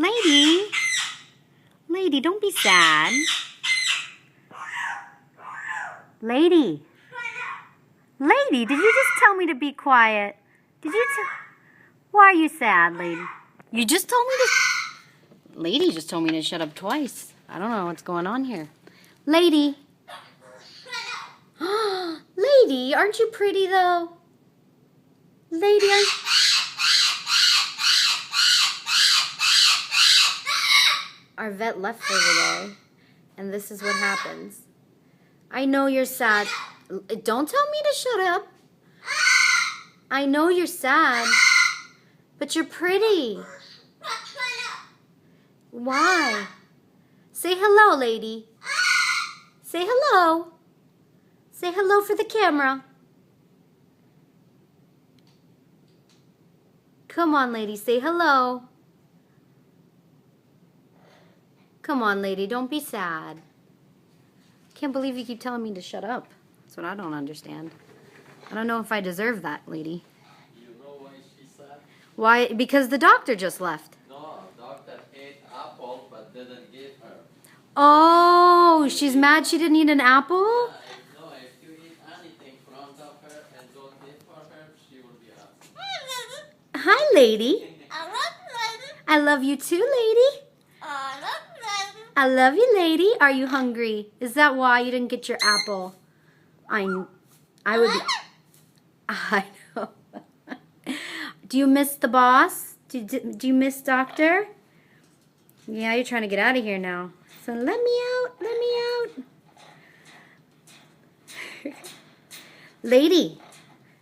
Lady. Lady, don't be sad. Lady. Lady, did you just tell me to be quiet? Did you Why are you sad, lady? You just told me to... Lady just told me to shut up twice. I don't know what's going on here. Lady. Lady, aren't you pretty though? Lady, Our vet left for the day, and this is what happens. I know you're sad. Don't tell me to shut up. I know you're sad, but you're pretty. Why? Say hello, lady. Say hello. Say hello for the camera. Come on, lady, say hello. Come on, lady, don't be sad. Can't believe you keep telling me to shut up. That's what I don't understand. I don't know if I deserve that, lady. You know why she's sad? Why? Because the doctor just left. No, doctor ate apple but didn't give her. Oh, she's mad she didn't eat an apple? No, if you eat anything in front of her and don't give for her, she will be happy. Hi, lady. I love you too, lady. I love you, lady. Are you hungry? Is that why you didn't get your apple? I would be... I know. Do you miss the boss? Do you miss doctor? Yeah, you're trying to get out of here now. So let me out. Let me out. Lady.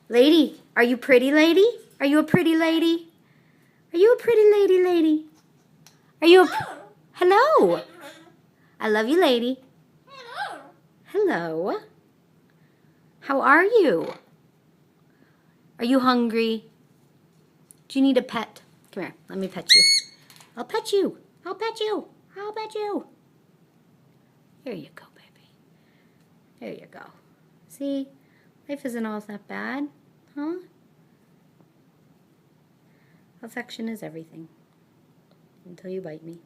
Lady. Are you pretty, lady? Are you a pretty lady? Are you a pretty lady, lady? Are you a... Hello. I love you, lady. Hello. How are you? Are you hungry? Do you need a pet? Come here. Let me pet you. I'll pet you. I'll pet you. I'll pet you. Here you go, baby. There you go. See? Life isn't all that bad. Huh? Affection is everything. Until you bite me.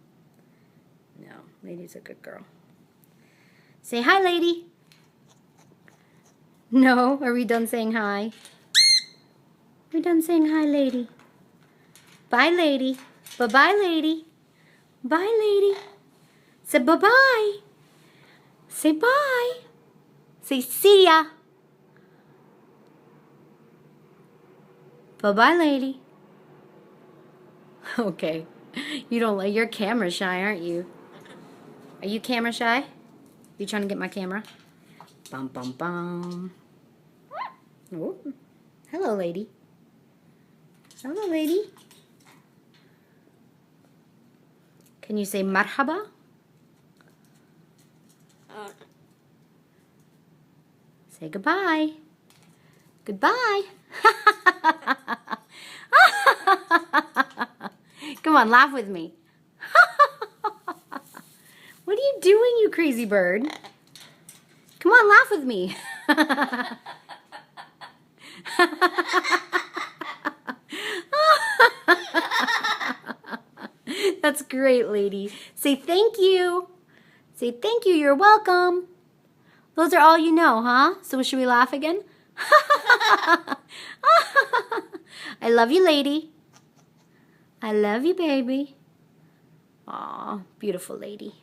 No, lady's a good girl. Say hi, lady. No, are we done saying hi? We're done saying hi, lady. Bye, lady. Bye-bye, lady. Bye, lady. Say bye-bye. Say bye. Say see ya. Bye-bye, lady. Okay. You don't like... You're camera shy, aren't you? Are you camera shy? You trying to get my camera? Bum, bum, bum. Oh. Hello, lady. Hello, lady. Can you say marhaba? Say goodbye. Goodbye. Come on, laugh with me. What are you doing, you crazy bird? Come on, laugh with me. That's great, lady. Say thank you. Say thank you, you're welcome. Those are all you know, huh? So should we laugh again? I love you, lady. I love you, baby. Aw, beautiful lady.